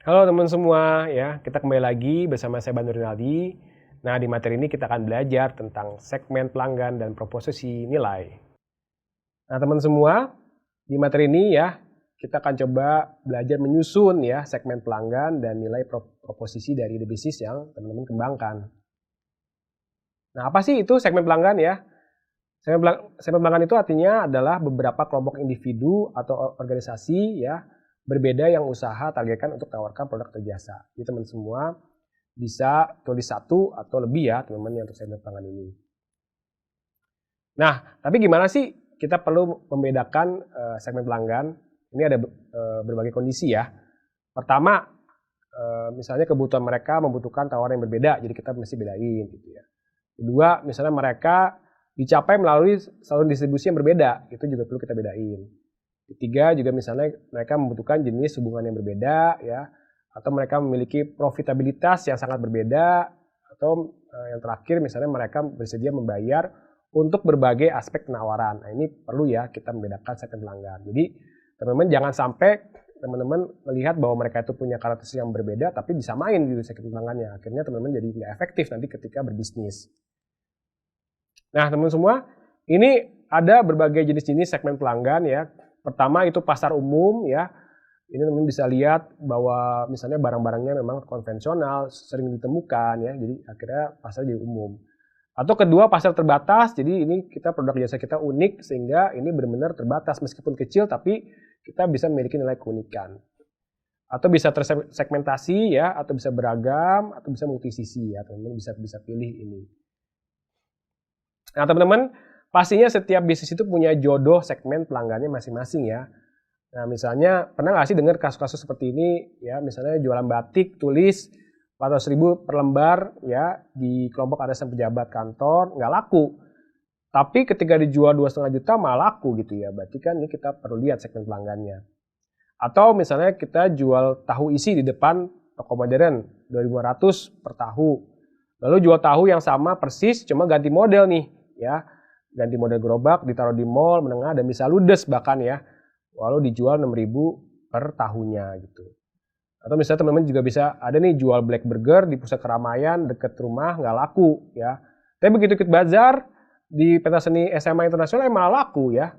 Halo teman semua, ya kita kembali lagi bersama saya Banur Rinaldi. Nah di materi ini kita akan belajar tentang segmen pelanggan dan proposisi nilai. Nah teman semua, di materi ini ya kita akan coba belajar menyusun ya segmen pelanggan dan nilai proposisi dari the business yang teman-teman kembangkan. Nah apa sih itu segmen pelanggan ya? Segmen pelanggan itu artinya adalah beberapa kelompok individu atau organisasi ya berbeda yang usaha targetkan untuk tawarkan produk atau jasa. Jadi teman semua bisa tulis satu atau lebih ya teman-teman yang untuk segmen pelanggan ini. Nah, tapi gimana sih kita perlu membedakan segmen pelanggan? Ini ada berbagai kondisi ya. Pertama, misalnya kebutuhan mereka membutuhkan tawaran yang berbeda, jadi kita mesti bedain gitu ya. Kedua, misalnya mereka dicapai melalui saluran distribusi yang berbeda, itu juga perlu kita bedain. Ketiga, juga misalnya mereka membutuhkan jenis hubungan yang berbeda ya, atau mereka memiliki profitabilitas yang sangat berbeda, atau yang terakhir misalnya mereka bersedia membayar untuk berbagai aspek penawaran. Nah ini perlu ya kita membedakan segmen pelanggan. Jadi teman-teman jangan sampai teman-teman melihat bahwa mereka itu punya karakteristik yang berbeda tapi disamain gitu segmen pelanggannya. Akhirnya teman-teman jadi nggak efektif nanti ketika berbisnis. Nah teman-teman semua, ini ada berbagai jenis-jenis segmen pelanggan ya. Pertama itu pasar umum ya. Ini teman-teman bisa lihat bahwa misalnya barang-barangnya memang konvensional, sering ditemukan ya. Jadi akhirnya pasar jadi umum. Atau kedua pasar terbatas, jadi ini kita produk jasa kita unik sehingga ini benar-benar terbatas meskipun kecil tapi kita bisa memiliki nilai keunikan. Atau bisa tersegmentasi ya, atau bisa beragam, atau bisa multisisi ya, teman-teman bisa pilih ini. Nah teman-teman, pastinya setiap bisnis itu punya jodoh segmen pelanggannya masing-masing ya. Nah misalnya pernah nggak sih dengar kasus-kasus seperti ini ya, misalnya jualan batik tulis 400.000 per lembar ya di kelompok arisan pejabat kantor nggak laku. Tapi ketika dijual 2,5 juta malah laku gitu ya. Berarti kan ini kita perlu lihat segmen pelanggannya. Atau misalnya kita jual tahu isi di depan toko modern 2.500 per tahu. Lalu jual tahu yang sama persis cuma ganti model nih ya. Ganti model gerobak ditaruh di mall menengah dan bisa ludes bahkan ya. Lalu dijual 6.000 per tahunya gitu. Atau misalnya teman-teman juga bisa ada nih jual black burger di pusat keramaian deket rumah nggak laku ya. Tapi begitu ikut bazar di pentas seni SMA internasional malah laku ya.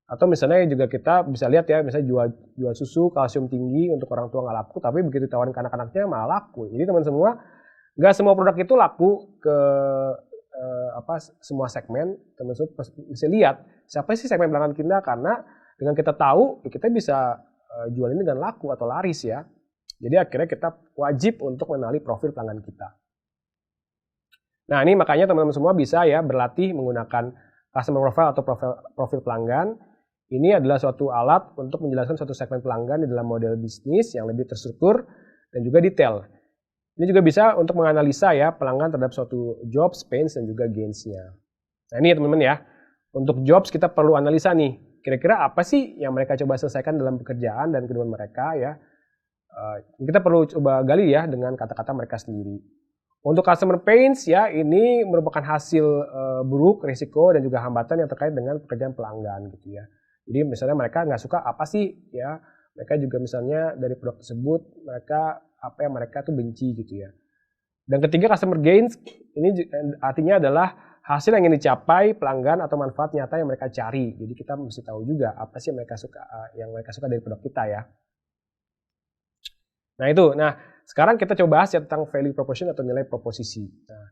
Atau misalnya juga kita bisa lihat ya misalnya jual susu kalsium tinggi untuk orang tua nggak laku tapi begitu ditawarin ke anak-anaknya malah laku. Jadi teman semua nggak semua produk itu laku ke semua segmen. Teman-teman bisa lihat siapa sih segmen pelanggan kita karena dengan kita tahu ya kita bisa jual ini dengan laku atau laris ya. Jadi akhirnya kita wajib untuk mengenali profil pelanggan kita. Nah ini makanya teman-teman semua bisa ya berlatih menggunakan customer profile atau profil pelanggan. Ini adalah suatu alat untuk menjelaskan suatu segmen pelanggan di dalam model bisnis yang lebih terstruktur dan juga detail. Ini juga bisa untuk menganalisa ya pelanggan terhadap suatu jobs, pains, dan juga gains-nya. Nah ini ya teman-teman ya, untuk jobs kita perlu analisa nih, kira-kira apa sih yang mereka coba selesaikan dalam pekerjaan dan kehidupan mereka ya. Kita perlu coba gali ya dengan kata-kata mereka sendiri. Untuk customer pains ya ini merupakan hasil buruk, risiko, dan juga hambatan yang terkait dengan pekerjaan pelanggan gitu ya. Jadi misalnya mereka nggak suka apa sih ya, mereka juga misalnya dari produk tersebut mereka apa yang mereka tuh benci gitu ya. Dan ketiga customer gains ini artinya adalah hasil yang ingin dicapai pelanggan atau manfaat nyata yang mereka cari. Jadi kita mesti tahu juga apa sih yang mereka suka dari produk kita ya. Nah itu, sekarang kita coba bahas ya tentang value proposition atau nilai proposisi. Nah,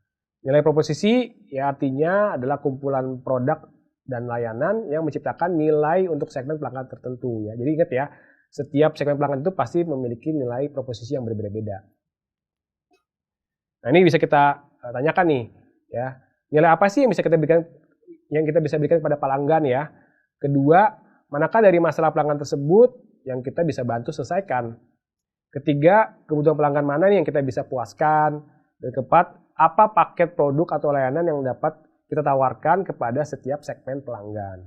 nilai proposisi ya artinya adalah kumpulan produk dan layanan yang menciptakan nilai untuk segmen pelanggan tertentu ya. Jadi ingat ya, setiap segmen pelanggan itu pasti memiliki nilai proposisi yang berbeda-beda. Nah ini bisa kita tanyakan nih ya, nilai apa sih yang kita bisa berikan kepada pelanggan ya. Kedua, manakah dari masalah pelanggan tersebut yang kita bisa bantu selesaikan. Ketiga, kebutuhan pelanggan mana nih yang kita bisa puaskan. Dan keempat, apa paket produk atau layanan yang dapat kita tawarkan kepada setiap segmen pelanggan.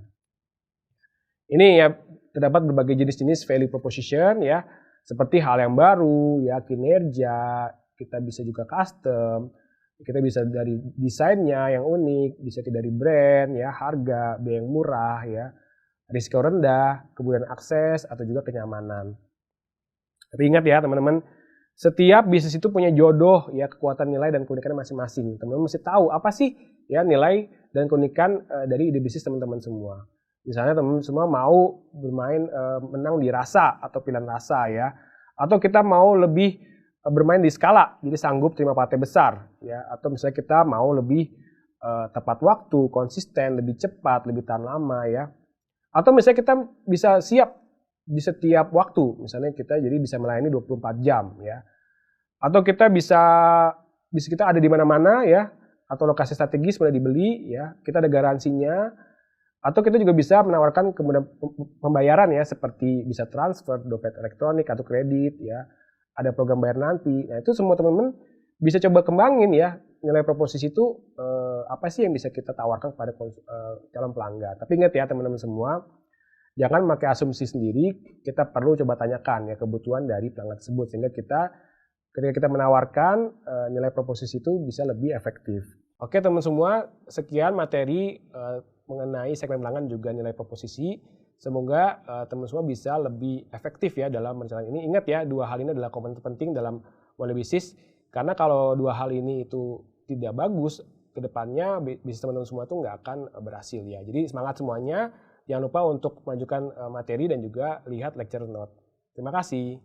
Ini ya terdapat berbagai jenis-jenis value proposition ya, seperti hal yang baru, ya kinerja, kita bisa juga custom, kita bisa dari desainnya yang unik, bisa dari brand, ya harga, biaya yang murah, ya risiko rendah, kemudian akses atau juga kenyamanan. Tapi ingat ya teman-teman, setiap bisnis itu punya jodoh ya, kekuatan nilai dan keunikannya masing-masing. Teman-teman mesti tahu apa sih ya nilai dan keunikan dari ide bisnis teman-teman semua. Misalnya teman-teman semua mau bermain menang di rasa atau pilihan rasa ya. Atau kita mau lebih bermain di skala, jadi sanggup terima partai besar ya. Atau misalnya kita mau lebih tepat waktu, konsisten, lebih cepat, lebih tahan lama ya. Atau misalnya kita bisa siap di setiap waktu, misalnya kita jadi bisa melayani 24 jam ya. Atau kita bisa kita ada di mana-mana ya, atau lokasi strategis mulai dibeli ya, kita ada garansinya. Atau kita juga bisa menawarkan kemudahan pembayaran ya, seperti bisa transfer, dompet elektronik atau kredit ya. Ada program bayar nanti. Nah, itu semua teman-teman bisa coba kembangin ya, nilai proposisi itu apa sih yang bisa kita tawarkan kepada calon pelanggan. Tapi ingat ya teman-teman semua, jangan pakai asumsi sendiri, kita perlu coba tanyakan ya kebutuhan dari pelanggan tersebut, sehingga ketika kita menawarkan nilai proposisi itu bisa lebih efektif. Oke teman-teman semua, sekian materi mengenai segmen pelanggan juga nilai proposisi. Semoga teman-teman semua bisa lebih efektif ya dalam merencanakan ini. Ingat ya, dua hal ini adalah komponen penting dalam mulai bisnis, karena kalau dua hal ini itu tidak bagus, kedepannya bisnis teman-teman semua itu nggak akan berhasil ya. Jadi semangat semuanya. Jangan lupa untuk mengajukan materi dan juga lihat lecture note. Terima kasih.